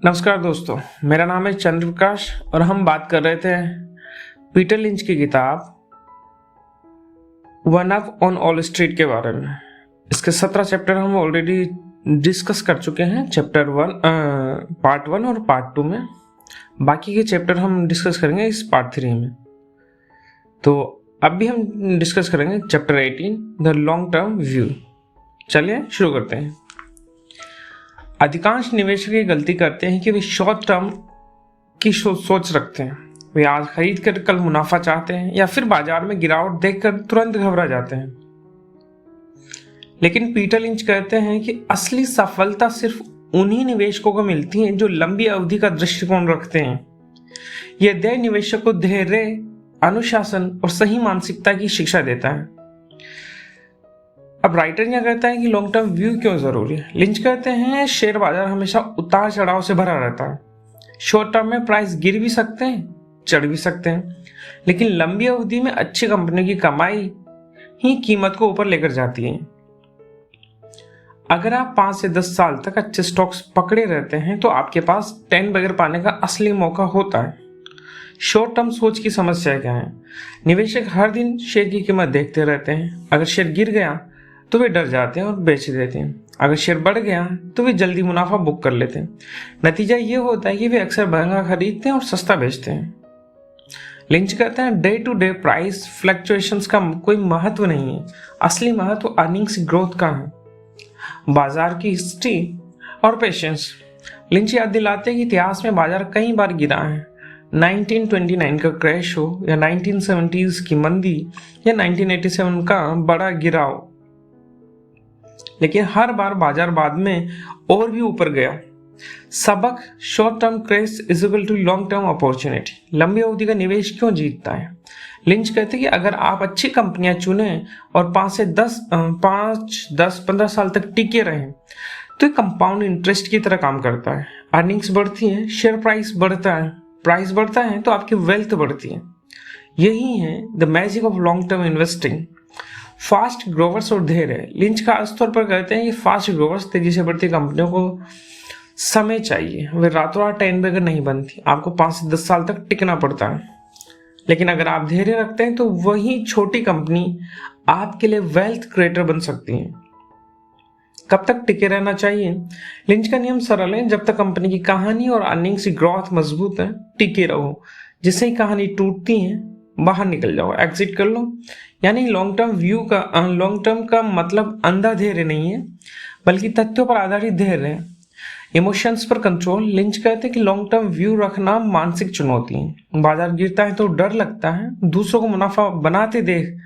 नमस्कार दोस्तों, मेरा नाम है चंद्र प्रकाश और हम बात कर रहे थे पीटर लिंच की किताब one up on all street के बारे में। इसके 17 चैप्टर हम ऑलरेडी डिस्कस कर चुके हैं, चैप्टर 1 पार्ट 1 और पार्ट 2 में। बाकी के चैप्टर हम डिस्कस करेंगे इस पार्ट 3 में। तो अब भी हम डिस्कस करेंगे chapter 18 the long term view. चलिए शुरू करते हैं। अधिकांश निवेशक ये गलती करते हैं कि वे शॉर्ट टर्म की सोच रखते हैं। वे आज खरीद कर कल मुनाफा चाहते हैं या फिर बाजार में गिरावट देखकर तुरंत घबरा जाते हैं। लेकिन पीटर लिंच कहते हैं कि असली सफलता सिर्फ उन्हीं निवेशकों को मिलती है जो लंबी अवधि का दृष्टिकोण रखते हैं। यह अध्याय निवेशक को धैर्य, अनुशासन और सही मानसिकता की शिक्षा देता है। अब राइटर क्या कहता है कि लॉन्ग टर्म व्यू क्यों जरूरी है। लिंच कहते हैं शेयर बाजार हमेशा उतार चढ़ाव से भरा रहता है। शॉर्ट टर्म में प्राइस गिर भी सकते हैं, चढ़ भी सकते हैं, लेकिन लंबी अवधि में अच्छी कंपनी की कमाई ही कीमत को ऊपर लेकर जाती है। अगर आप 5 से 10 साल तक अच्छे स्टॉक्स पकड़े रहते हैं तो आपके पास 10 बगैर पाने का असली मौका होता है। शॉर्ट टर्म सोच की समस्या क्या है? निवेशक हर दिन शेयर की कीमत देखते रहते हैं। अगर शेयर गिर गया तो वे डर जाते हैं और बेच देते हैं। अगर शेयर बढ़ गया तो वे जल्दी मुनाफा बुक कर लेते हैं। नतीजा ये होता है कि वे अक्सर महंगा खरीदते हैं और सस्ता बेचते हैं। लिंच कहते हैं day to day price fluctuations का कोई महत्व नहीं है। असली महत्व अर्निंग्स ग्रोथ का है, बाजार की हिस्ट्री और पेशेंस। लिंच याद दिलाते हैं कि इतिहास में बाजार कई बार गिरा है। 1929 का क्रैश हो या 1970s की मंदी या 1987 का बड़ा गिराव, लेकिन हर बार बाजार बाद में और भी ऊपर गया। सबक, short term crash is equal to long term opportunity. लंबी अवधि का निवेश क्यों जीतता है? लिंच कहते हैं कि अगर आप अच्छी कंपनियां चुने और 5 से 10-15 साल तक टिके रहें तो कंपाउंड इंटरेस्ट की तरह काम करता है। अर्निंग्स बढ़ती हैं, शेयर प्राइस बढ़ता है तो आपकी वेल्थ बढ़ती है। यही है the magic of long term investing. Fast growers और धैर्य। लिंच खास तौर पर कहते हैं कि फास्ट ग्रोवर्स, तेजी से बढ़ती कंपनियों को समय चाहिए। वे रातों रात 10 बगैर नहीं बनती। आपको 5 से 10 साल तक टिकना पड़ता है। लेकिन अगर आप धैर्य रखते हैं तो वही छोटी कंपनी आपके लिए वेल्थ क्रिएटर बन सकती है। कब तक टिके रहना चाहिए? लिंच का नियम सरल है, जब तक कंपनी की कहानी और अर्निंग्स की ग्रोथ मजबूत है टिके रहो। जिससे ही कहानी टूटती है बाहर निकल जाओ, एग्जिट कर लो। यानी लॉन्ग टर्म का मतलब अंधा धैर्य नहीं है, बल्कि तथ्यों पर आधारित धैर्य है। इमोशंस पर कंट्रोल। लिंच कहते हैं कि लॉन्ग टर्म व्यू रखना मानसिक चुनौती है। बाजार गिरता है तो डर लगता है, दूसरों को मुनाफा बनाते देख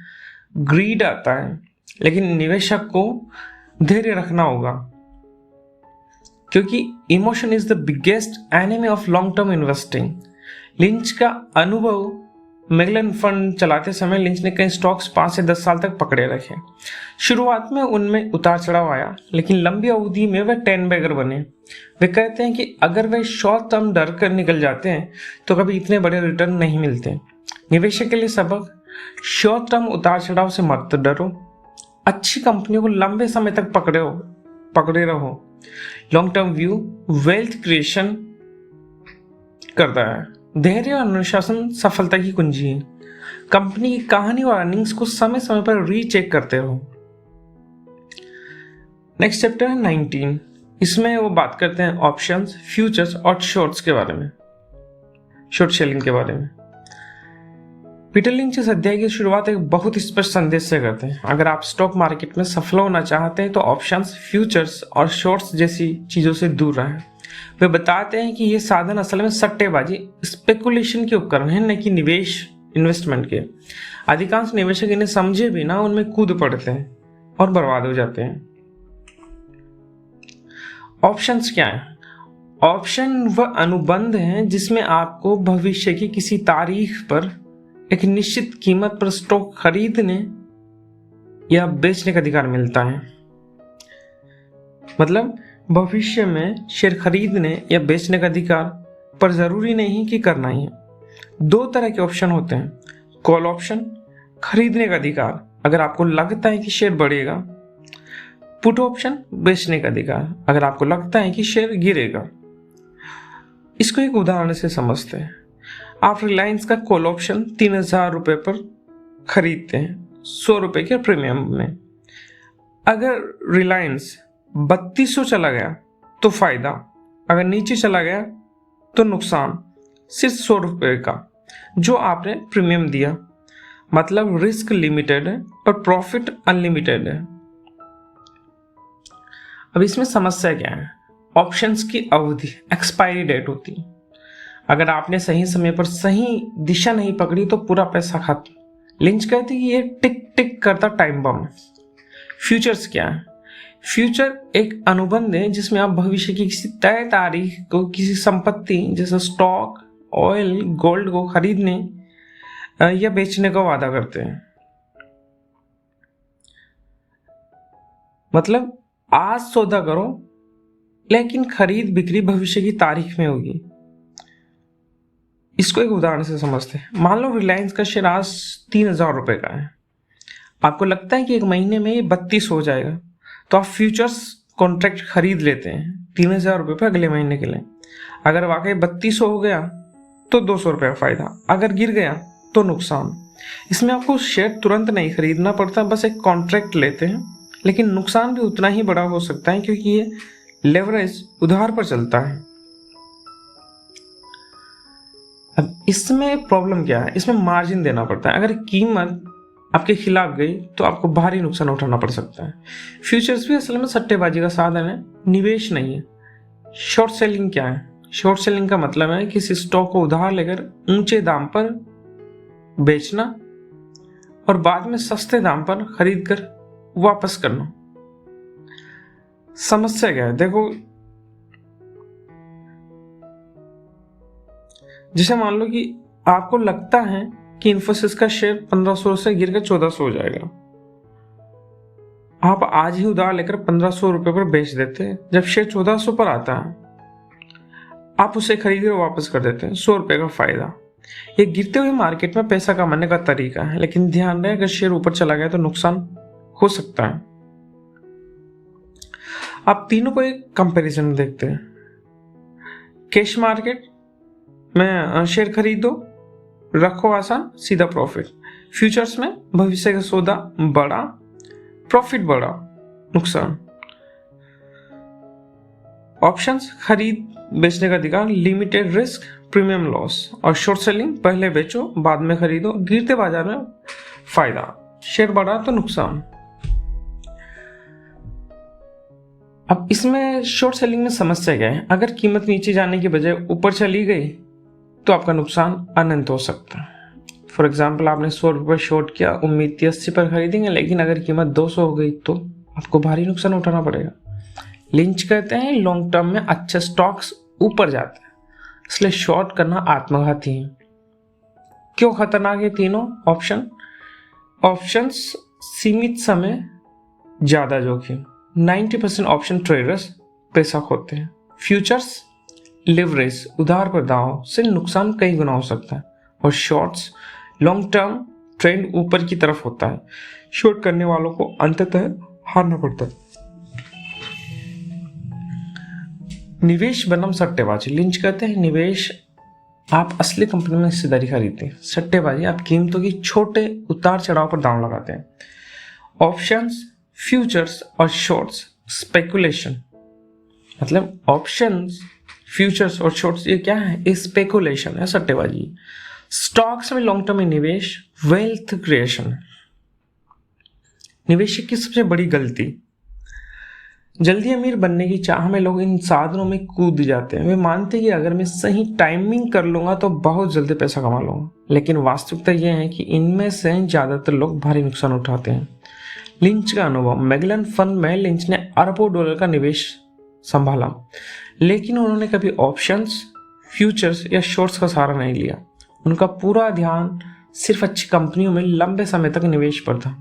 ग्रीड आता है, लेकिन निवेशक को धैर्य रखना होगा, क्योंकि emotion is the biggest enemy of long term investing. Lynch का अनुभव, मैगलन फंड चलाते समय लिंच ने कई स्टॉक्स 5 से 10 साल तक पकड़े रखे। शुरुआत में उनमें उतार चढ़ाव आया, लेकिन लंबी अवधि में वे 10 बैगर बने। वे कहते हैं कि अगर वे शॉर्ट टर्म डर कर निकल जाते हैं तो कभी इतने बड़े रिटर्न नहीं मिलते। निवेशक के लिए सबक, शॉर्ट टर्म उतार चढ़ाव से मत डरो। अच्छी कंपनियों को लंबे समय तक पकड़े रहो। Long term view wealth creation करता है। धैर्य और अनुशासन सफलता की कुंजी है। कंपनी की कहानी और अर्निंग्स को समय समय पर रीचेक करते रहो। नेक्स्ट चैप्टर है 19। इसमें वो बात करते हैं ऑप्शंस, फ्यूचर्स और शॉर्ट्स के बारे में, शॉर्ट सेलिंग के बारे में। पीटर लिंच इस अध्याय की शुरुआत एक बहुत स्पष्ट संदेश से करते हैं। अगर आप स्टॉक मार्केट में सफल होना चाहते हैं तो ऑप्शंस, फ्यूचर्स और शॉर्ट्स जैसी चीजों से दूर रहें। वे बताते हैं कि ये साधन असल में सट्टेबाजी, स्पेकुलेशन के उपकरण हैं, न कि इन्वेस्टमेंट के। अधिकांश निवेशक इन्हें समझे बिना उनमें कूद पड़ते हैं और बर्बाद हो जाते हैं। ऑप्शंस क्या है? ऑप्शन वह अनुबंध हैं जिसमें आपको भविष्य की किसी तारीख पर एक निश्चित कीमत पर स्टॉक खरीदने या बेचने का अधिकार मिलता है। मतलब भविष्य में शेयर खरीदने या बेचने का अधिकार, पर जरूरी नहीं कि करना ही है। 2 तरह के ऑप्शन होते हैं। कॉल ऑप्शन, खरीदने का अधिकार अगर आपको लगता है कि शेयर बढ़ेगा। पुट ऑप्शन, बेचने का अधिकार अगर आपको लगता है कि शेयर गिरेगा। इसको एक उदाहरण से समझते हैं। आप रिलायंस का कॉल ऑप्शन 3,000 रुपये पर खरीदते हैं 100 रुपये के प्रीमियम में। अगर रिलायंस 3200 चला गया तो फायदा, अगर नीचे चला गया तो नुकसान। सिर्फ 100 रुपये का जो आपने प्रीमियम दिया, मतलब रिस्क लिमिटेड है और प्रॉफिट अनलिमिटेड है। अब इसमें समस्या क्या है? ऑप्शंस की अवधि, एक्सपायरी डेट होती है। अगर आपने सही समय पर सही दिशा नहीं पकड़ी तो पूरा पैसा खत्म। लिंच कहती है कि ये टिक टिक करता टाइम बम। फ्यूचर्स क्या है? फ्यूचर एक अनुबंध है जिसमें आप भविष्य की किसी तय तारीख को किसी संपत्ति जैसे स्टॉक, ऑयल, गोल्ड को खरीदने या बेचने का वादा करते हैं। मतलब आज सौदा करो लेकिन खरीद बिक्री भविष्य की तारीख में होगी। इसको एक उदाहरण से समझते हैं। मान लो रिलायंस का शेयर आज 3,000 रुपये का है। आपको लगता है कि एक महीने में ये 32 हो जाएगा, तो आप फ्यूचर्स कॉन्ट्रैक्ट खरीद लेते हैं 3,000 रुपये पर अगले महीने के लिए। अगर वाकई 3200 हो गया तो 200 रुपये का फायदा, अगर गिर गया तो नुकसान। इसमें आपको शेयर तुरंत नहीं खरीदना पड़ता, बस एक कॉन्ट्रैक्ट लेते हैं, लेकिन नुकसान भी उतना ही बड़ा हो सकता है क्योंकि ये लेवरेज उधार पर चलता है। अब इसमें प्रॉब्लम क्या है? इसमें मार्जिन देना पड़ता है। अगर कीमत आपके खिलाफ गई तो आपको भारी नुकसान उठाना पड़ सकता है। फ्यूचर्स भी असल में सट्टेबाजी का साधन है, निवेश नहीं है। शॉर्ट सेलिंग क्या है? शॉर्ट सेलिंग का मतलब है किसी स्टॉक को उधार लेकर ऊंचे दाम पर बेचना और बाद में सस्ते दाम पर खरीद कर वापस करना। समस्या क्या है? देखो, जैसे मान लो कि आपको लगता है कि इन्फोसिस का शेयर 1500 से गिरकर 1400 हो जाएगा। आप आज ही उधार लेकर 1500 रुपये पर बेच देते हैं। जब शेयर 1400 पर आता है आप उसे खरीद कर वापस कर देते हैं, 100 रुपये का फायदा। ये गिरते हुए मार्केट में पैसा कमाने का तरीका है, लेकिन ध्यान रहे अगर शेयर ऊपर चला गया तो नुकसान हो सकता है। आप तीनों को एक कंपैरिजन देखते हैं। कैश मार्केट में शेयर खरीदो, रखो आसान, सीधा प्रॉफिट। फ्यूचर्स में भविष्य का सौदा, बड़ा प्रॉफिट, बड़ा नुकसान। ऑप्शंस, खरीद बेचने का अधिकार, लिमिटेड रिस्क, प्रीमियम लॉस। और शॉर्ट सेलिंग, पहले बेचो बाद में खरीदो, गिरते बाजार में फायदा, शेयर बढ़ा तो नुकसान। अब इसमें शॉर्ट सेलिंग में समस्या क्या है? अगर कीमत नीचे जाने की बजाय ऊपर चली गई तो आपका नुकसान अनंत हो सकता है। फॉर एग्जाम्पल, आपने 100 रुपये शॉर्ट किया, उम्मीद थी 80 पर खरीदेंगे, लेकिन अगर कीमत 200 हो गई तो आपको भारी नुकसान उठाना पड़ेगा। लिंच कहते हैं लॉन्ग टर्म में अच्छे स्टॉक्स ऊपर जाते हैं, इसलिए शॉर्ट करना आत्मघाती है। क्यों खतरनाक है तीनों ऑप्शन? ऑप्शंस सीमित समय, ज्यादा जोखिम। 90% ऑप्शन ट्रेडर्स पैसा खोते हैं। फ्यूचर्स लिवरेज, उधार पर दांव से नुकसान कई गुना हो सकता है। और शॉर्ट्स लॉन्ग टर्म ट्रेंड ऊपर की तरफ होता है, शॉर्ट करने वालों को अंततः हारना पड़ता है। निवेश बनाम सट्टेबाजी। लिंच कहते हैं निवेश आप असली कंपनी में हिस्सेदारी खरीदते हैं, सट्टेबाजी आप कीमतों की छोटे उतार चढ़ाव पर दांव लगाते हैं। ऑप्शंस, फ्यूचर्स और शॉर्ट्स स्पेकुलेशन, मतलब ऑप्शंस, फ्यूचर्स और शॉर्ट्स ये क्या है? स्पेकुलेशन है, सट्टेबाजी। स्टॉक्स में लॉन्ग टर्म में निवेश वेल्थ क्रिएशन। निवेशक की सबसे बड़ी गलती, जल्दी अमीर बनने की चाह में लोग इन साधनों में कूद जाते हैं। वे मानते हैं कि अगर मैं सही टाइमिंग कर लूंगा तो बहुत जल्दी पैसा कमा लूंगा, लेकिन वास्तविकता यह है कि इनमें से ज्यादातर लोग भारी नुकसान उठाते हैं। लिंच का अनुभव, मैगलन फंड में लिंच ने अरबों डॉलर का निवेश संभाला, लेकिन उन्होंने कभी ऑप्शंस, फ्यूचर्स या शॉर्ट्स का सहारा नहीं लिया। उनका पूरा ध्यान सिर्फ अच्छी कंपनियों में लंबे समय तक निवेश पर था।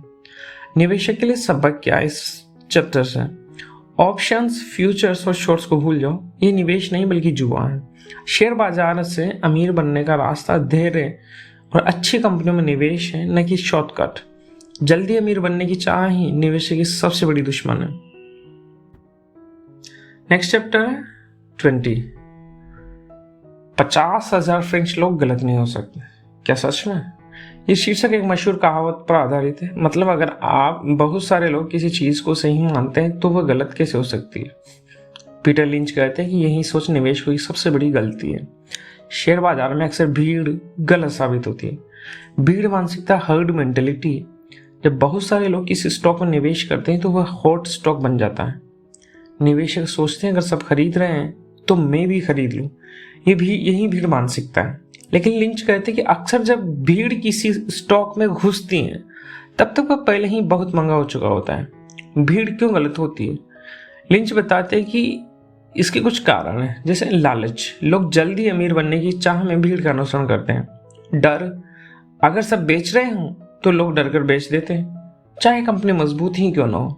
निवेशक के लिए सबक क्या है इस चैप्टर से? ऑप्शंस, फ्यूचर्स और शॉर्ट्स को भूल जाओ, ये निवेश नहीं बल्कि जुआ है। शेयर बाजार से अमीर बनने का रास्ता धैर्य और अच्छी कंपनियों में निवेश है, न कि शॉर्टकट। जल्दी अमीर बनने की चाह ही निवेशक की सबसे बड़ी दुश्मन है। नेक्स्ट चैप्टर है 20। 50,000 फ्रेंच लोग गलत नहीं हो सकते। क्या सच में? ये शीर्षक एक मशहूर कहावत पर आधारित है। मतलब अगर आप बहुत सारे लोग किसी चीज को सही मानते हैं तो वह गलत कैसे हो सकती है? पीटर लिंच कहते हैं कि यही सोच निवेशकों की सबसे बड़ी गलती है। शेयर बाजार में अक्सर भीड़ गलत साबित होती है। भीड़ मानसिकता, हर्ड मेंटेलिटी। जब बहुत सारे लोग किसी स्टॉक में निवेश करते हैं तो वह हॉट स्टॉक बन जाता है। निवेशक सोचते हैं अगर सब खरीद रहे हैं तो मैं भी खरीद लूं। यही भीड़ मानसिकता है। लेकिन लिंच कहते हैं कि अक्सर जब भीड़ किसी स्टॉक में घुसती है तब तक वह पहले ही बहुत महंगा हो चुका होता है। भीड़ क्यों गलत होती है? लिंच बताते हैं कि इसके कुछ कारण हैं, जैसे लालच। लोग जल्दी अमीर बनने की चाह में भीड़ का अनुसरण करते हैं। डर, अगर सब बेच रहे हों तो लोग डर कर बेच देते हैं, चाहे कंपनी मजबूत ही क्यों ना हो।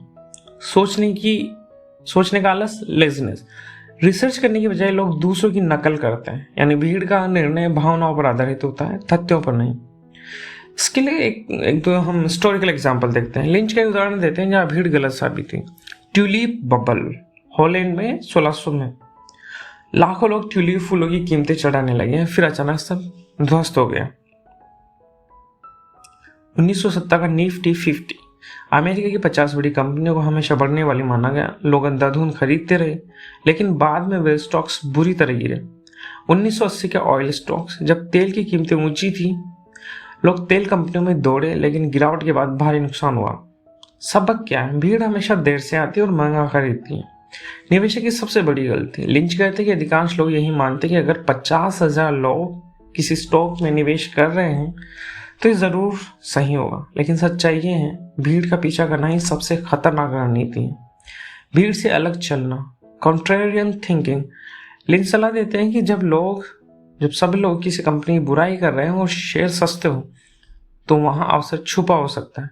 सोचने का आलस, लेजीनेस। रिसर्च करने की बजाय लोग दूसरों की नकल करते हैं। यानी भीड़ का निर्णय भावनाओं पर आधारित होता है, तथ्यों पर नहीं। इसके लिए एक तो हम हिस्टोरिकल एग्जाम्पल देखते हैं। लिंच का उदाहरण देते हैं जहाँ भीड़ गलत साबित हुई। ट्यूलिप बबल, हॉलैंड में 1600 में लाखों लोग ट्यूलिप फूलों की कीमतें चढ़ाने लगे, फिर अचानक सब ध्वस्त हो गया। 1970 का निफ्टी 50 अमेरिका की 50 बड़ी कंपनियों को हमेशा बढ़ने वाली माना गया। लोग अंधाधुंध खरीदते रहे, लेकिन बाद में वे स्टॉक्स बुरी तरह गिरे। 1980 के ऑयल स्टॉक्स, जब तेल की कीमतें ऊंची थी, लोग तेल कंपनियों में दौड़े, लेकिन गिरावट के बाद भारी नुकसान हुआ। सबक क्या है? भीड़ हमेशा देर से आती है और महंगा खरीदती है। निवेशक की सबसे बड़ी गलती। लिंच कहते हैं कि अधिकांश लोग यही मानते हैं कि अगर 50,000 लोग किसी स्टॉक में निवेश कर रहे हैं तो ये जरूर सही होगा। लेकिन सच्चाई ये है, भीड़ का पीछा करना ही सबसे खतरनाक रणनीति है। भीड़ से अलग चलना, कॉन्ट्रेरियन थिंकिंग। लिंच सलाह देते हैं कि जब सब लोग किसी कंपनी की बुराई कर रहे हो और शेयर सस्ते हो तो वहां अवसर छुपा हो सकता है,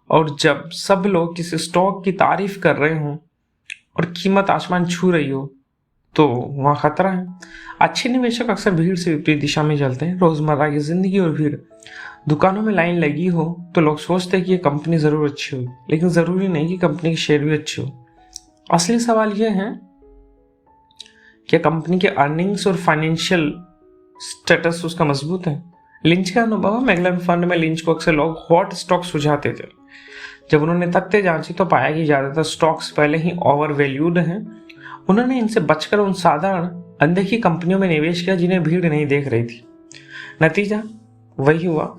और जब सब लोग किसी स्टॉक की तारीफ कर रहे हो और कीमत आसमान छू रही हो तो वहाँ खतरा है। अच्छे निवेशक अक्सर भीड़ से विपरीत दिशा में चलते हैं। रोजमर्रा की जिंदगी और भीड़, दुकानों में लाइन लगी हो तो लोग सोचते हैं कि ये कंपनी जरूर अच्छी होगी, लेकिन जरूरी नहीं कि कंपनी की शेयर भी अच्छी हो। असली सवाल यह है कि कंपनी के अर्निंग्स और फाइनेंशियल स्टेटस उसका मजबूत है। लिंच का अनुभव, मैगलन फंड में लिंच को अक्सर लोग हॉट स्टॉक सुझाते थे। जब उन्होंने तथ्य जांची तो पाया कि ज्यादातर स्टॉक्स पहले ही ओवर वैल्यूड हैं। उन्होंने इनसे बचकर उन साधारण अनदेखी कंपनियों में निवेश किया जिन्हें भीड़ नहीं देख रही थी। नतीजा वही हुआ,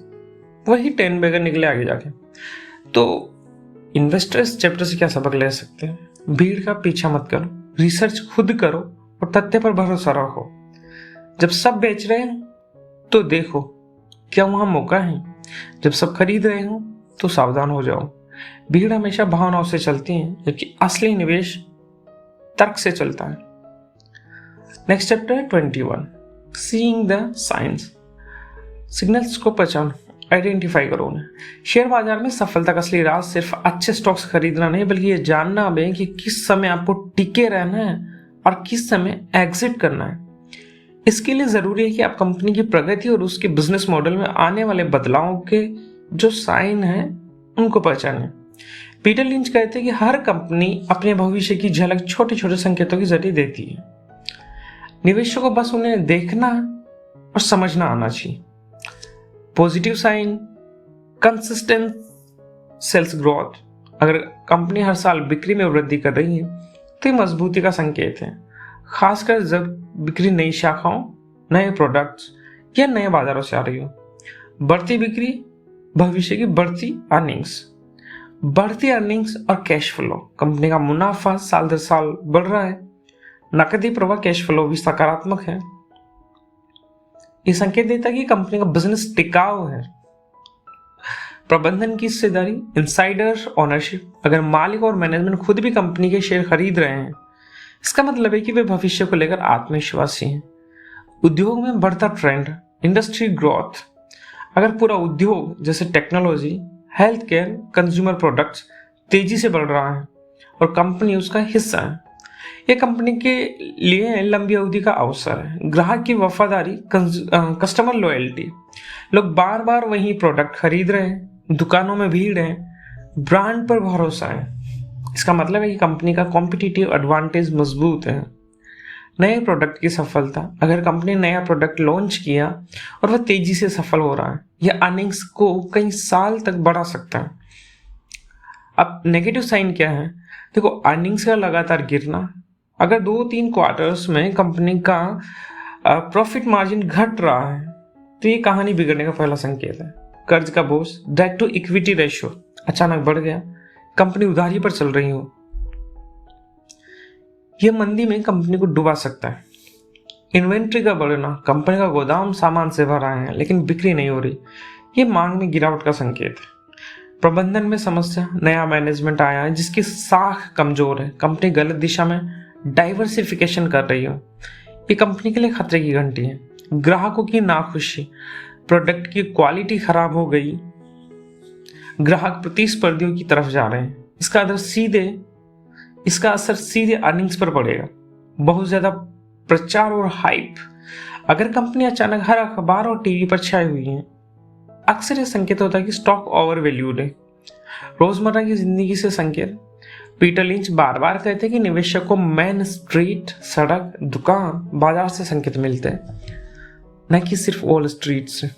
वही 10 बैगर निकले आगे जाके। तो इन्वेस्टर्स चैप्टर से क्या सबक ले सकते हैं? भीड़ का पीछा मत करो, रिसर्च खुद करो और तथ्य पर भरोसा रखो। जब सब बेच रहे हैं तो देखो क्या वहां मौका है। जब सब खरीद रहे हो तो सावधान हो जाओ। भीड़ हमेशा भावनाओं से चलती है, जबकि असली निवेश तर्क से चलता है। नेक्स्ट चैप्टर है 21, सीइंग द साइंस। सिग्नल्स को पहचानो, आइडेंटिफाई करो उन्हें। शेयर बाजार में सफलता का असली राज सिर्फ अच्छे स्टॉक्स खरीदना नहीं, बल्कि ये जानना भी कि किस समय आपको टिके रहना है और किस समय एग्जिट करना है। इसके लिए जरूरी है कि आप कंपनी की प्रगति और उसके बिजनेस मॉडल में आने वाले बदलावों के जो साइन हैं उनको पहचानें। पीटर लिंच कहते हैं कि हर कंपनी अपने भविष्य की झलक छोटे छोटे संकेतों के जरिए देती है। निवेशकों को बस उन्हें देखना और समझना आना चाहिए। Positive sign, consistent sales growth. अगर कंपनी हर साल बिक्री में वृद्धि कर रही है तो ये मजबूती का संकेत है, खासकर जब बिक्री नई शाखाओं, नए प्रोडक्ट्स या नए बाजारों से आ रही हो। बढ़ती बिक्री, भविष्य की बढ़ती अर्निंग्स और कैश फ्लो। कंपनी का मुनाफा साल दर साल बढ़ रहा है, नकदी प्रवाह, कैश फ्लो भी सकारात्मक है। ये संकेत देता है कि कंपनी का बिजनेस टिकाऊ है। प्रबंधन की हिस्सेदारी, इनसाइडर ओनरशिप। अगर मालिक और मैनेजमेंट खुद भी कंपनी के शेयर खरीद रहे हैं, इसका मतलब है कि वे भविष्य को लेकर आत्मविश्वासी हैं। उद्योग में बढ़ता ट्रेंड, इंडस्ट्री ग्रोथ। अगर पूरा उद्योग जैसे technology, health care, consumer products तेजी से बढ़ रहा है और कंपनी उसका हिस्सा है, यह कंपनी के लिए लंबी अवधि का अवसर है। ग्राहक की वफादारी, कस्टमर लॉयल्टी। लोग बार बार वही प्रोडक्ट खरीद रहे हैं, दुकानों में भीड़ है, ब्रांड पर भरोसा है। इसका मतलब है कि कंपनी का कॉम्पिटिटिव एडवांटेज मजबूत है। नए प्रोडक्ट की सफलता, अगर कंपनी नया प्रोडक्ट लॉन्च किया और वह तेजी से सफल हो रहा है, यह अर्निंग्स को कई साल तक बढ़ा सकता है। अब नेगेटिव साइन क्या है? देखो, अर्निंग्स का लगातार गिरना, अगर 2-3 क्वार्टर्स में कंपनी का प्रॉफिट मार्जिन घट रहा है तो ये कहानी बिगड़ने का पहला संकेत है। कर्ज का बोझ, डेट टू इक्विटी रेशियो अचानक बढ़ गया, कंपनी उधारी पर चल रही हो, यह मंदी में कंपनी को डुबा सकता है। इन्वेंट्री का बढ़ना, कंपनी का गोदाम सामान से भरा है लेकिन बिक्री नहीं हो रही, ये मांग में गिरावट का संकेत है। प्रबंधन में समस्या, नया मैनेजमेंट आया है जिसकी साख कमजोर है, कंपनी गलत दिशा में डाइवर्सिफिकेशन कर रही हो, ये कंपनी के लिए खतरे की घंटी है। ग्राहकों की नाखुशी, प्रोडक्ट की क्वालिटी खराब हो गई, ग्राहक प्रतिस्पर्धियों की तरफ जा रहे हैं, इसका असर सीधे अर्निंग्स पर पड़ेगा। बहुत ज्यादा प्रचार और हाइप, अगर कंपनी अचानक हर अखबार और टीवी पर छाई हुई है, अक्सर यह संकेत होता है कि स्टॉक ओवर वैल्यूड है। रोजमर्रा की जिंदगी से संकेत, पीटर लिंच बार बार कहते हैं कि निवेशक को मेन स्ट्रीट, सड़क, दुकान, बाजार से संकेत मिलते हैं, न कि सिर्फ वॉल स्ट्रीट से।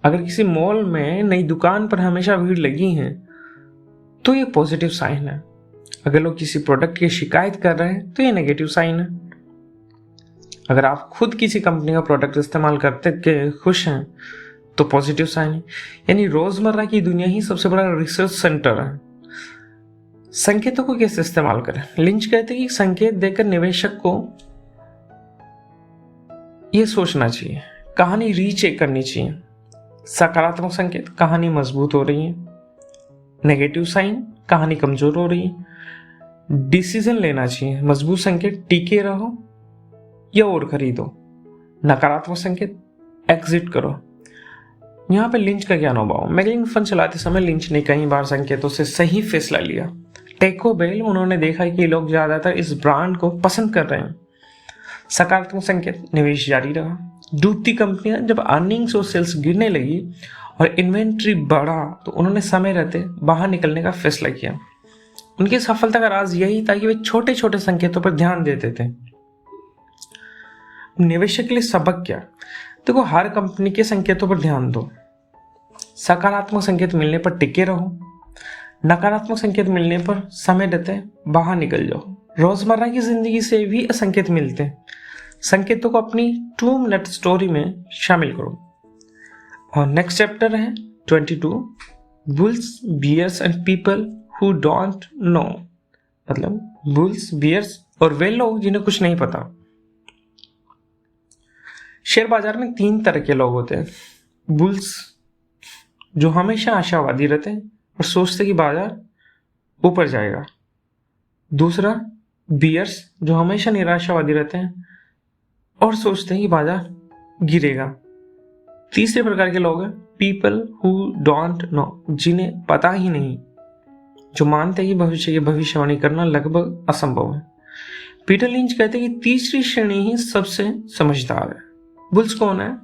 अगर किसी मॉल में नई दुकान पर हमेशा भीड़ लगी है तो ये पॉजिटिव साइन है। अगर लोग किसी प्रोडक्ट की शिकायत कर रहे हैं तो ये नेगेटिव साइन है। अगर आप खुद किसी कंपनी का प्रोडक्ट इस्तेमाल करते के खुश हैं तो पॉजिटिव साइन है। यानी रोजमर्रा की दुनिया ही सबसे बड़ा रिसर्च सेंटर है। संकेतों को कैसे इस्तेमाल करें? लिंच कहते हैं कि संकेत देकर निवेशक को यह सोचना चाहिए, कहानी रीचेक करनी चाहिए। सकारात्मक संकेत, कहानी मजबूत हो रही है। नेगेटिव साइन, कहानी कमजोर हो रही है। डिसीजन लेना चाहिए, मजबूत संकेत, टीके रहो या और खरीदो। नकारात्मक संकेत, एग्जिट करो। यहाँ पे लिंच का क्या अनुभव? मैगलिंग फंड चलाते समय लिंच ने कई बार संकेतों से सही फैसला लिया। टेको बेल, उन्होंने देखा कि लोग ज्यादातर इस ब्रांड को पसंद कर रहे हैं। सकारात्मक संकेत, निवेश जारी रहा। डूबती कंपनियां जब अर्निंग्स और सेल्स गिरने लगी और इन्वेंट्री बढ़ा तो उन्होंने समय रहते बाहर निकलने का फैसला किया। उनकी सफलता का राज यही था कि वे छोटे छोटे संकेतों पर ध्यान देते थे। निवेशक के लिए सबक क्या? देखो, हर कंपनी के संकेतों पर ध्यान दो। सकारात्मक संकेत मिलने पर टिके रहो, नकारात्मक संकेत मिलने पर समय देते बाहर निकल जाओ। रोजमर्रा की जिंदगी से भी संकेत मिलते हैं, संकेतों को अपनी 2 मिनट स्टोरी में शामिल करो। और नेक्स्ट चैप्टर है 22, bulls, bears and people who don't know. मतलब बुल्स, बियर्स और वे लोग जिन्हें कुछ नहीं पता। शेयर बाजार में 3 तरह के लोग होते हैं। बुल्स, जो हमेशा आशावादी रहते हैं और सोचते कि बाजार ऊपर जाएगा। दूसरा, बियर्स, जो हमेशा निराशावादी रहते हैं और सोचते हैं कि बाजार गिरेगा। तीसरे प्रकार के लोग हैं पीपल हु डोंट नो, जिन्हें पता ही नहीं, जो मानते हैं कि भविष्य की भविष्यवाणी करना लगभग असंभव है। पीटर लिंच कहते हैं कि तीसरी श्रेणी ही सबसे समझदार है। बुल्स कौन है?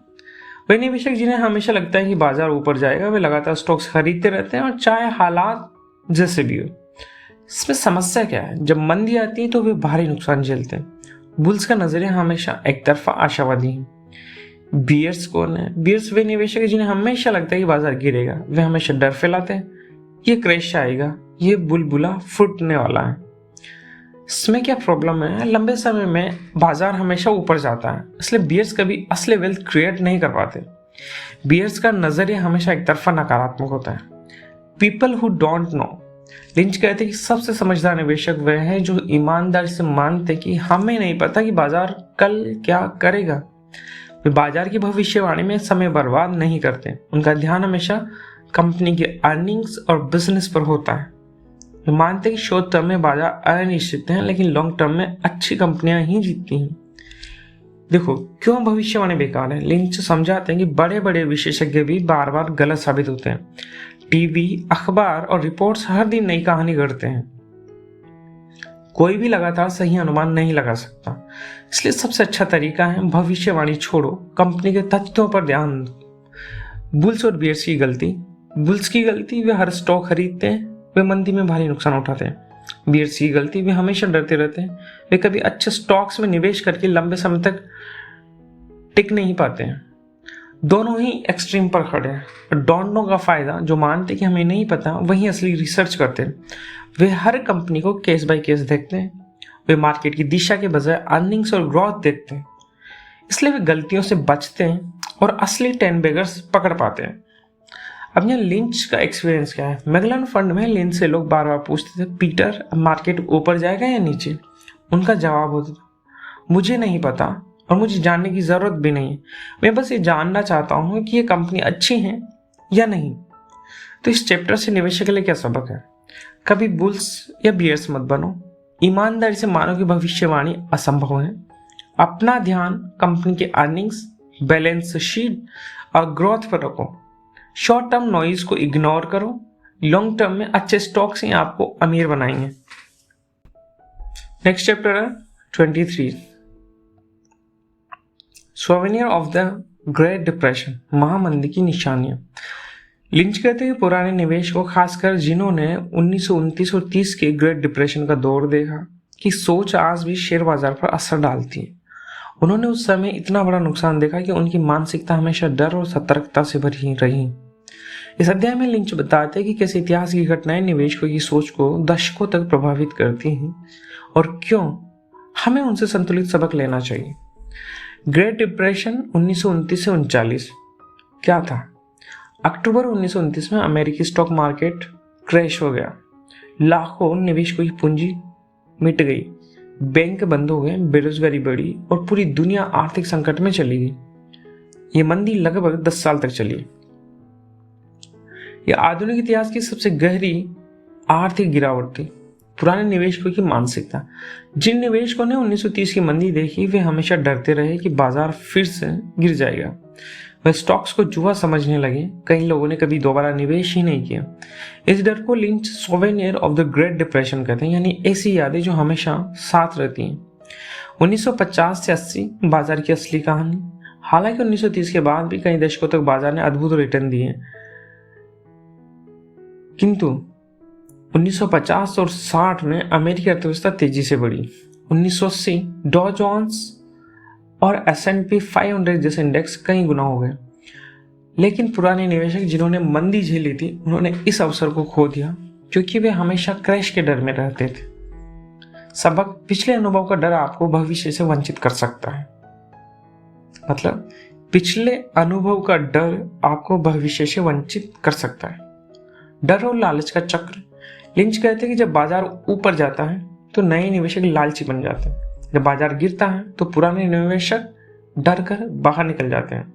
वे निवेशक जिन्हें हमेशा लगता है कि बाजार ऊपर जाएगा, वे लगातार स्टॉक्स खरीदते रहते हैं और चाहे हालात जैसे भी हो। इसमें समस्या क्या है? जब मंदी आती है तो वे भारी नुकसान झेलते हैं। बुल्स का नजरिया हमेशा एक तरफा आशावादी है। बियर्स कौन है? बियर्स वे निवेशक है जिन्हें हमेशा लगता है कि बाजार गिरेगा, वे हमेशा डर फैलाते हैं, ये क्रैश आएगा, ये बुलबुला फूटने वाला है। इसमें क्या प्रॉब्लम है? लंबे समय में बाजार हमेशा ऊपर जाता है, इसलिए बियर्स कभी असली वेल्थ क्रिएट नहीं कर पाते। बियर्स का नजरिया हमेशा एक तरफा नकारात्मक होता है। People who don't no, lynch कहते हैं कि सबसे समझदार निवेशक वह है जो ईमानदारी से मानते कि हमें नहीं पता कि बाजार कल क्या करेगा। वे बाजार की भविष्यवाणी में समय बर्बाद नहीं करते, उनका ध्यान हमेशा कंपनी की अर्निंग्स और बिजनेस पर होता है। वे मानते हैं कि शॉर्ट टर्म में बाजार अनिश्चित हैं, लेकिन लॉन्ग टर्म में अच्छी कंपनियां ही जीतती हैं। देखो, क्यों भविष्यवाणी बेकार है? लिंच समझाते हैं कि बड़े बड़े विशेषज्ञ भी बार बार गलत साबित होते हैं। टीवी, अखबार और रिपोर्ट्स हर दिन नई कहानी गढ़ते हैं। कोई भी लगातार सही अनुमान नहीं लगा सकता, इसलिए सबसे अच्छा तरीका है भविष्यवाणी छोड़ो, कंपनी के तथ्यों पर ध्यान दो। बुल्स और बियर्स की गलती। बुल्स की गलती, वे हर स्टॉक खरीदते हैं, वे मंदी में भारी नुकसान उठाते हैं। बीयर्स की गलती, वे हमेशा डरते रहते हैं। वे कभी अच्छे स्टॉक्स में निवेश करके लंबे समय तक टिक नहीं पाते हैं। दोनों ही एक्सट्रीम पर खड़े हैं। डोंट नो का फायदा, जो मानते कि हमें नहीं पता वही असली रिसर्च करते हैं। वे हर कंपनी को केस बाय केस देखते हैं। वे मार्केट की दिशा के बजाय अर्निंग्स और ग्रोथ देखते हैं, इसलिए वे गलतियों से बचते हैं और असली 10 बेगर्स पकड़ पाते हैं। अब यहाँ लिंच का एक्सपीरियंस क्या है? मैगलन फंड में लिंच से लोग बार बार पूछते थे, पीटर मार्केट ऊपर जाएगा या नीचे? उनका जवाब होता था, मुझे नहीं पता और मुझे जानने की ज़रूरत भी नहीं है, मैं बस ये जानना चाहता हूँ कि ये कंपनी अच्छी है या नहीं। तो इस चैप्टर से निवेशक के लिए क्या सबक है? कभी बुल्स या बियर्स मत बनो। ईमानदारी से मानो कि भविष्यवाणी असंभव है। अपना ध्यान कंपनी के अर्निंग्स, बैलेंस शीट और ग्रोथ पर रखो। शॉर्ट टर्म नॉइज को इग्नोर करो। लॉन्ग टर्म में अच्छे स्टॉक्स ही आपको अमीर बनाएंगे। नेक्स्ट चैप्टर है 23, souvenir of the great depression, महामंदी की निशानियां। लिंच कहते हैं पुराने निवेश को, खासकर जिन्होंने 1929 और 30 के ग्रेट डिप्रेशन का दौर देखा, कि सोच आज भी शेयर बाजार पर असर डालती है। उन्होंने उस समय इतना बड़ा नुकसान देखा कि उनकी मानसिकता हमेशा डर और सतर्कता से भरी रही। इस अध्याय में लिंच बताते हैं कि कैसे इतिहास की घटनाएं निवेशकों की सोच को दशकों तक प्रभावित करती हैं और क्यों हमें उनसे संतुलित सबक लेना चाहिए। ग्रेट डिप्रेशन 1929 से 39 क्या था? अक्टूबर 1929 में अमेरिकी स्टॉक मार्केट क्रैश हो गया। लाखों निवेशकों की पूंजी मिट गई, बैंक बंद हो गए, बेरोजगारी बढ़ी और पूरी दुनिया आर्थिक संकट में चली गई। ये मंदी लगभग 10 साल तक चली। यह आधुनिक इतिहास की सबसे गहरी आर्थिक गिरावट थी। पुराने निवेशकों की मानसिकता, जिन निवेशकों ने 1930 की मंदी देखी, वे हमेशा डरते रहे कि बाजार फिर से गिर जाएगा। वे स्टॉक्स को जुआ समझने लगे। कई लोगों ने कभी दोबारा निवेश ही नहीं किया। इस डर को lynch souvenir of the great depression कहते हैं, यानी ऐसी यादें जो हमेशा साथ रहती हैं। 1950 से 80 बाजार की असली कहानी। हालांकि 1930 के बाद भी कई दशकों तक बाजार ने अद्भुत रिटर्न दिए, किंतु 1950 और 60 में अमेरिकी अर्थव्यवस्था तेजी से बढ़ी। 1980 डॉ जोन्स और S&P 500 जैसे इंडेक्स कई गुना हो गए। लेकिन पुराने निवेशक जिन्होंने मंदी झेली थी, उन्होंने इस अवसर को खो दिया क्योंकि वे हमेशा क्रैश के डर में रहते थे। सबक, पिछले अनुभव का डर आपको भविष्य से वंचित कर सकता है। मतलब पिछले अनुभव का डर आपको भविष्य से वंचित कर सकता है। डर और लालच का चक्र। लिंच कहते हैं कि जब बाजार ऊपर जाता है तो नए निवेशक लालची बन जाते हैं। जब बाजार गिरता है तो पुराने निवेशक डर कर बाहर निकल जाते हैं।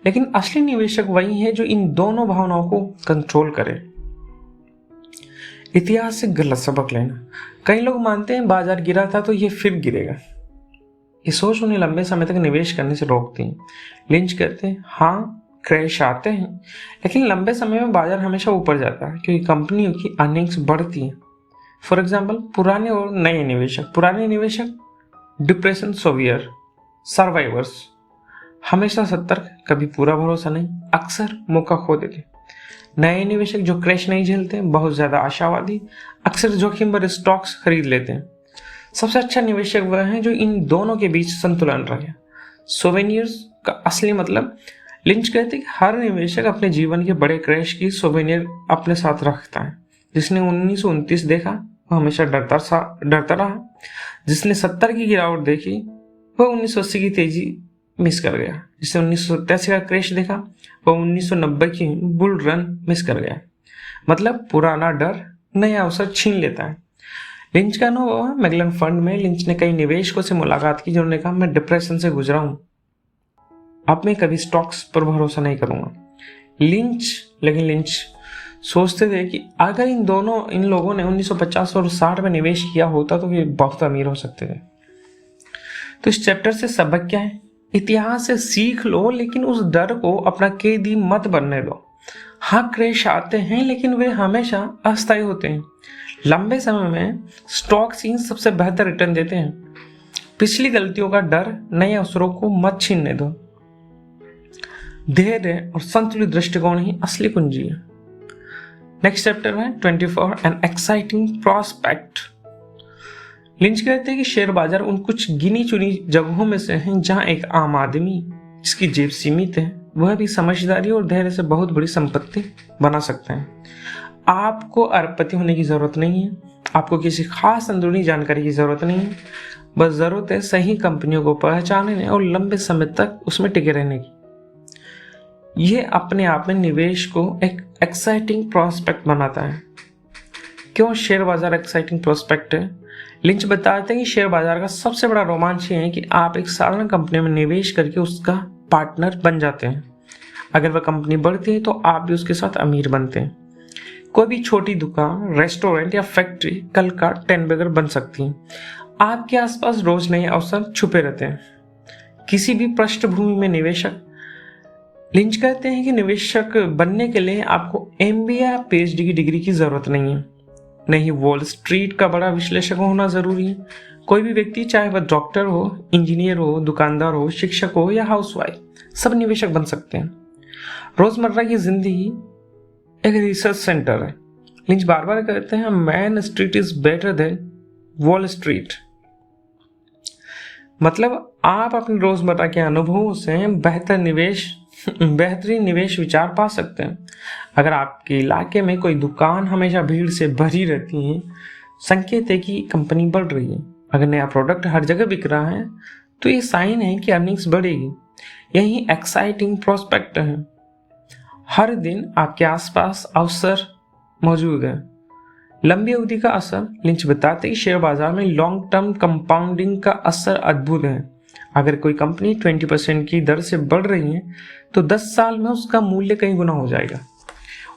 लेकिन असली निवेशक वही है जो इन दोनों भावनाओं को कंट्रोल करे। इतिहास से गलत सबक लेना। कई लोग मानते हैं बाजार गिरा था तो ये फिर गिरेगा। ये सोच उन्हें लंबे समय तक निवेश करने से रोकती है। लिंच कहते हैं हाँ, क्रैश आते हैं, लेकिन लंबे समय में बाजार हमेशा ऊपर जाता है क्योंकि कंपनियों की अर्निंग्स बढ़ती हैं। फॉर एग्जाम्पल, पुराने और नए निवेशक। पुराने निवेशक डिप्रेशन सोवियर सर्वाइवर्स, हमेशा सतर्क, कभी पूरा भरोसा नहीं, अक्सर मौका खो देते। नए निवेशक जो क्रैश नहीं झेलते, बहुत ज्यादा आशावादी, अक्सर जोखिम भरे स्टॉक्स खरीद लेते हैं। सबसे अच्छा निवेशक वह है जो इन दोनों के बीच संतुलन रखे। सोवेनियर्स का असली मतलब, लिंच कहते हैं कि हर निवेशक अपने जीवन के बड़े क्रैश की सोवेनियर अपने साथ रखता है। जिसने 1929 देखा वह हमेशा डरता रहा। जिसने 70 की गिरावट देखी वह 1980 की तेजी मिस कर गया। जिसने 1987 का क्रैश देखा वह 1990 की बुल रन मिस कर गया। मतलब पुराना डर नया अवसर छीन लेता है। लिंच का अनुभव है मैगलन फंड में। लिंच ने कई निवेशकों से मुलाकात की जिन्होंने कहा, मैं डिप्रेशन से गुजरा हूं, अब मैं कभी स्टॉक्स पर भरोसा नहीं करूंगा। लेकिन लिंच सोचते थे कि अगर इन लोगों ने 1950 और 60 में निवेश किया होता तो वे बहुत अमीर हो सकते थे। तो इस चैप्टर से सबक क्या है? इतिहास से सीख लो, लेकिन उस डर को अपना कैदी मत बनने दो। हाँ, क्रैश आते हैं लेकिन वे हमेशा अस्थायी होते हैं। लंबे समय में स्टॉक्स ही सबसे बेहतर रिटर्न देते हैं। पिछली गलतियों का डर नए अवसरों को मत छीनने दो। धैर्य और संतुलित दृष्टिकोण ही असली कुंजी है। नेक्स्ट चैप्टर है 24, एन एक्साइटिंग प्रॉस्पेक्ट लिंच कहते हैं कि शेयर बाजार उन कुछ गिनी चुनी जगहों में से हैं जहां एक आम आदमी जिसकी जेब सीमित है वह भी समझदारी और धैर्य से बहुत बड़ी संपत्ति बना सकते हैं। आपको अरबपति होने की जरूरत नहीं है, आपको किसी खास अंदरूनी जानकारी की जरूरत नहीं है, बस जरूरत है सही कंपनियों को पहचानने और लंबे समय तक उसमें टिके रहने की। यह अपने आप में निवेश को एक एक्साइटिंग प्रोस्पेक्ट बनाता है। क्यों शेयर बाजार एक्साइटिंग प्रोस्पेक्ट है? लिंच बताते हैं कि शेयर बाजार का सबसे बड़ा रोमांच है कि आप एक साधारण कंपनी में निवेश करके उसका पार्टनर बन जाते हैं। अगर वह कंपनी बढ़ती है तो आप भी उसके साथ अमीर बनते हैं। कोई भी छोटी दुकान, रेस्टोरेंट या फैक्ट्री कल का 10 बैगर बन सकती है। आपके आसपास रोज नए अवसर छुपे रहते हैं। किसी भी पृष्ठभूमि में निवेशक लिंच कहते हैं कि निवेशक बनने के लिए आपको MBA या PhD की डिग्री की जरूरत नहीं है। नहीं वॉल स्ट्रीट का बड़ा विश्लेषक होना जरूरी है। कोई भी व्यक्ति, चाहे वह डॉक्टर हो, इंजीनियर हो, दुकानदार हो, शिक्षक हो या हाउसवाइफ, सब निवेशक बन सकते हैं। रोजमर्रा की जिंदगी एक रिसर्च सेंटर है। लिंच बार बार कहते हैं man street is better than wall street. मतलब आप अपने रोजमर्रा के अनुभवों से बेहतरीन निवेश विचार पा सकते हैं। अगर आपके इलाके में कोई दुकान हमेशा भीड़ से भरी रहती है, संकेत है कि कंपनी बढ़ रही है। अगर नया प्रोडक्ट हर जगह बिक रहा है तो ये साइन है कि अर्निंग्स बढ़ेगी। यही एक्साइटिंग प्रोस्पेक्ट है। हर दिन आपके आसपास अवसर मौजूद है। लंबी अवधि का असर लिंच बताते हैं कि शेयर बाजार में लॉन्ग टर्म कंपाउंडिंग का असर अद्भुत है। अगर कोई कंपनी 20% की दर से बढ़ रही है तो 10 साल में उसका मूल्य कई गुना हो जाएगा।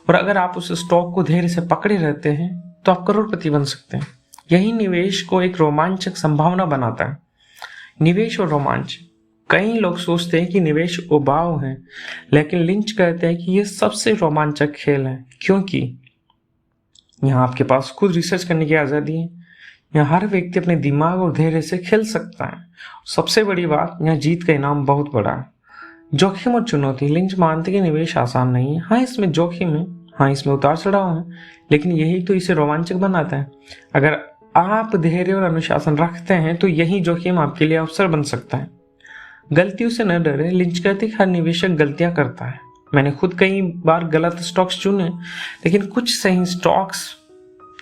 और अगर आप उस स्टॉक को धैर्य से पकड़े रहते हैं तो आप करोड़पति बन सकते हैं। यही निवेश को एक रोमांचक संभावना बनाता है। निवेश और रोमांच। कई लोग सोचते हैं कि निवेश उबाऊ है, लेकिन लिंच कहते हैं कि यह सबसे रोमांचक खेल है, क्योंकि यहाँ आपके पास खुद रिसर्च करने की आज़ादी है। यहाँ हर व्यक्ति अपने दिमाग और धैर्य से खेल सकता है। सबसे बड़ी बात, यहाँ जीत का इनाम बहुत बड़ा है। जोखिम और चुनौती। लिंच मानते कि निवेश आसान नहीं है। हाँ, इसमें जोखिम है, हाँ इसमें उतार चढ़ाव है, लेकिन यही तो इसे रोमांचक बनाता है। अगर आप धैर्य और अनुशासन रखते हैं तो यही जोखिम आपके लिए अवसर बन सकता है। गलतियों से न डरे। लिंच कहते हर निवेशक गलतियां करता है। मैंने खुद कई बार गलत स्टॉक्स चुने, लेकिन कुछ सही स्टॉक्स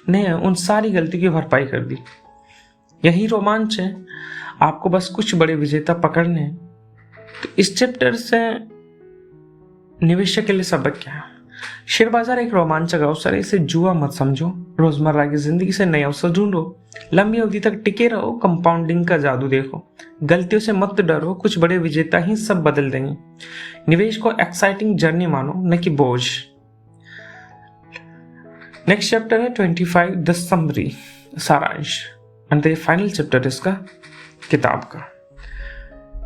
ने उन सारी गलती की भरपाई कर दी। यही रोमांच है। आपको बस कुछ बड़े विजेता पकड़ने हैं। तो इस चैप्टर से निवेशक के लिए सबक क्या है? शेयर बाजार एक रोमांचक अवसर है, इसे जुआ मत समझो। रोजमर्रा की जिंदगी से नए अवसर ढूंढो, लंबी अवधि तक टिके रहो, कंपाउंडिंग का जादू देखो। गलतियों से मत डरो, कुछ बड़े विजेता ही सब बदल देंगे। निवेश को एक्साइटिंग जर्नी मानो, न कि बोझ। नेक्स्ट चैप्टर है 25 द समरी, सारांश, एंड द फाइनल चैप्टर इसका किताब का।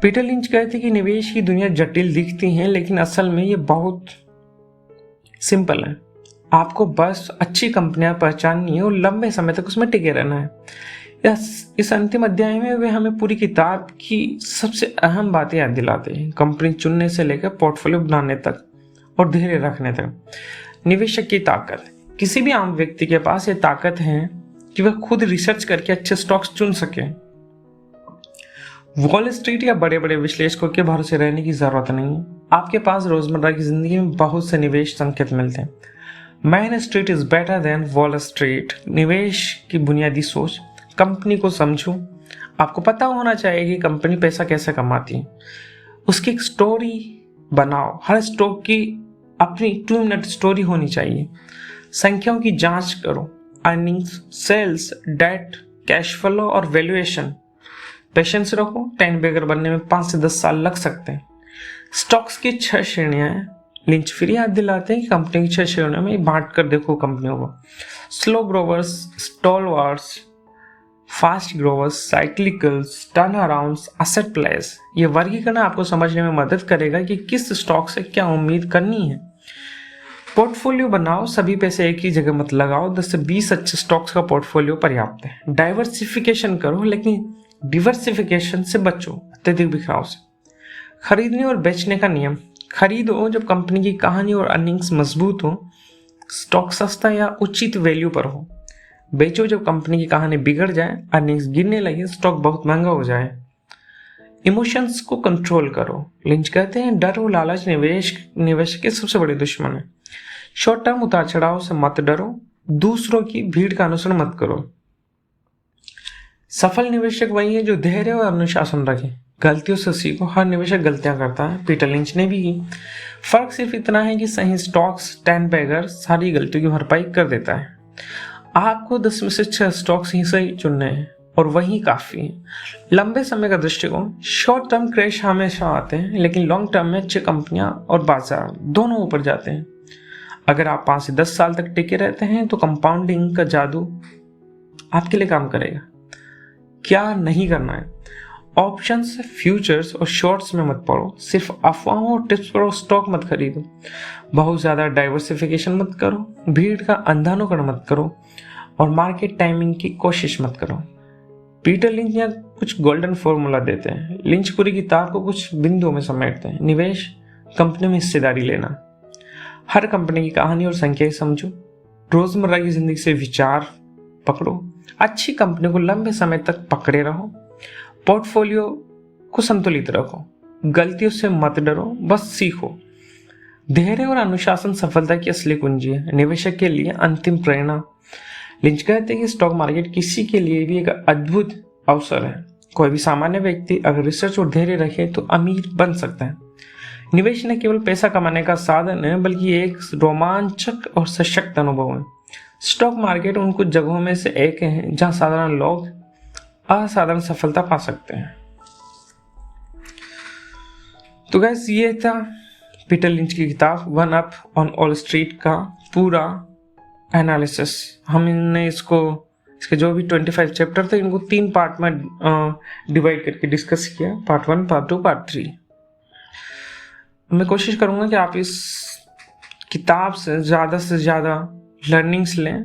पीटर लिंच कहते कि निवेश की दुनिया जटिल दिखती है, लेकिन असल में ये बहुत सिंपल है। आपको बस अच्छी कंपनियां पहचाननी है और लंबे समय तक उसमें टिके रहना है। इस अंतिम अध्याय में वे हमें पूरी किताब की सबसे अहम बातें याद दिलाते हैं, कंपनी चुनने से लेकर पोर्टफोलियो बनाने तक और धैर्य रखने तक। निवेशक की ताकत। किसी भी आम व्यक्ति के पास ये ताकत है कि वह खुद रिसर्च करके अच्छे स्टॉक्स चुन सके। वॉल स्ट्रीट या बड़े बड़े विश्लेषकों के भरोसे रहने की जरूरत नहीं है। आपके पास रोजमर्रा की जिंदगी में बहुत से निवेश संकेत मिलते हैं। Main street is better than wall street. निवेश की बुनियादी सोच। कंपनी को समझो। आपको पता होना चाहिए कि कंपनी पैसा कैसे कमाती है। उसकी एक स्टोरी बनाओ। हर स्टॉक की अपनी 2 मिनट स्टोरी होनी चाहिए। संख्याओं की जांच करो। Earnings, sales, debt, cash flow और वैल्यूएशन। पेशेंस रखो। 10 बैगर बनने में 5 से 10 साल लग सकते हैं। स्टॉक्स की 6 श्रेणियां हैं। लिंच फिर याद दिलाते हैं कि कंपनी की 6 श्रेणियों में बांट कर देखो कंपनियों को। Slow growers, stalwarts, fast growers, cyclicals, turnarounds, asset plays. ये वर्गीकरण आपको समझने में मदद करेगा कि किस स्टॉक से क्या उम्मीद करनी है। पोर्टफोलियो बनाओ। सभी पैसे एक ही जगह मत लगाओ। 10 से 20 अच्छे स्टॉक्स का पोर्टफोलियो पर्याप्त है। डाइवर्सिफिकेशन करो, लेकिन डिवर्सिफिकेशन से बचो, अत्यधिक बिखराव से। खरीदने और बेचने का नियम। खरीदो जब कंपनी की कहानी और अर्निंग्स मजबूत हो, स्टॉक सस्ता या उचित वैल्यू पर हो। बेचो जब कंपनी की कहानी बिगड़ जाए, अर्निंग्स गिरने लगे, स्टॉक बहुत महंगा हो जाए। इमोशंस को कंट्रोल करो। लिंच कहते हैं डर और लालच निवेश के सबसे बड़े दुश्मन है। शॉर्ट टर्म उतार चढ़ाव से मत डरो, दूसरों की भीड़ का अनुसरण मत करो। सफल निवेशक वही है जो धैर्य और अनुशासन रखे। गलतियों से सीखो, हर निवेशक गलतियां करता है, पीटर लिंच ने भी की। फर्क सिर्फ इतना है कि सही स्टॉक्स 10 बैगर सारी गलतियों की भरपाई कर देता है। आपको 10 में से 6 स्टॉक्स ही सही चुनने हैं और वही काफी है। लंबे समय का दृष्टिकोण। शॉर्ट टर्म क्रैश हमेशा आते हैं, लेकिन लॉन्ग टर्म में अच्छी कंपनियां और बाजार दोनों ऊपर जाते हैं। अगर आप 5 से 10 साल तक टिके रहते हैं तो कंपाउंडिंग का जादू आपके लिए काम करेगा। क्या नहीं करना है? ऑप्शंस, फ्यूचर्स और शॉर्ट्स में मत पड़ो। सिर्फ अफवाहों और टिप्स पर स्टॉक मत खरीदो। बहुत ज़्यादा डाइवर्सिफिकेशन मत करो। भीड़ का अंधा अनुकरण मत करो और मार्केट टाइमिंग की कोशिश मत करो। पीटर लिंच यहाँ कुछ गोल्डन फॉर्मूला देते हैं। लिंच पूरी किताब को कुछ बिंदुओं में समेटते हैं। निवेश, कंपनी में हिस्सेदारी लेना, हर कंपनी की कहानी और संख्याएं समझो, रोजमर्रा की जिंदगी से विचार पकड़ो, अच्छी कंपनी को लंबे समय तक पकड़े रहो, पोर्टफोलियो को संतुलित रखो, गलतियों से मत डरो, बस सीखो। धैर्य और अनुशासन सफलता की असली कुंजी है। निवेशक के लिए अंतिम प्रेरणा। लिंच कहते हैं कि स्टॉक मार्केट किसी के लिए भी एक अद्भुत अवसर है। कोई भी सामान्य व्यक्ति अगर रिसर्च और धैर्य रखे तो अमीर बन सकता है। निवेश न केवल पैसा कमाने का साधन है, बल्कि एक रोमांचक और सशक्त अनुभव है। स्टॉक मार्केट उन कुछ जगहों में से एक है जहां साधारण लोग असाधारण सफलता पा सकते हैं। तो गाइस, ये था पीटर लिंच की किताब one up on wall street का पूरा एनालिसिस। हमने इसके जो भी 25 चैप्टर थे, इनको 3 पार्ट में डिवाइड करके डिस्कस किया। Part 1, part 2, part 3। मैं कोशिश करूंगा कि आप इस किताब से ज़्यादा लर्निंग्स लें,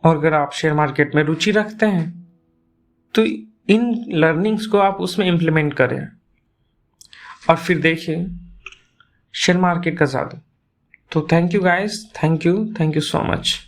और अगर आप शेयर मार्केट में रुचि रखते हैं तो इन लर्निंग्स को आप उसमें इम्प्लीमेंट करें और फिर देखिए शेयर मार्केट का जादू। तो thank you guys, thank you so much.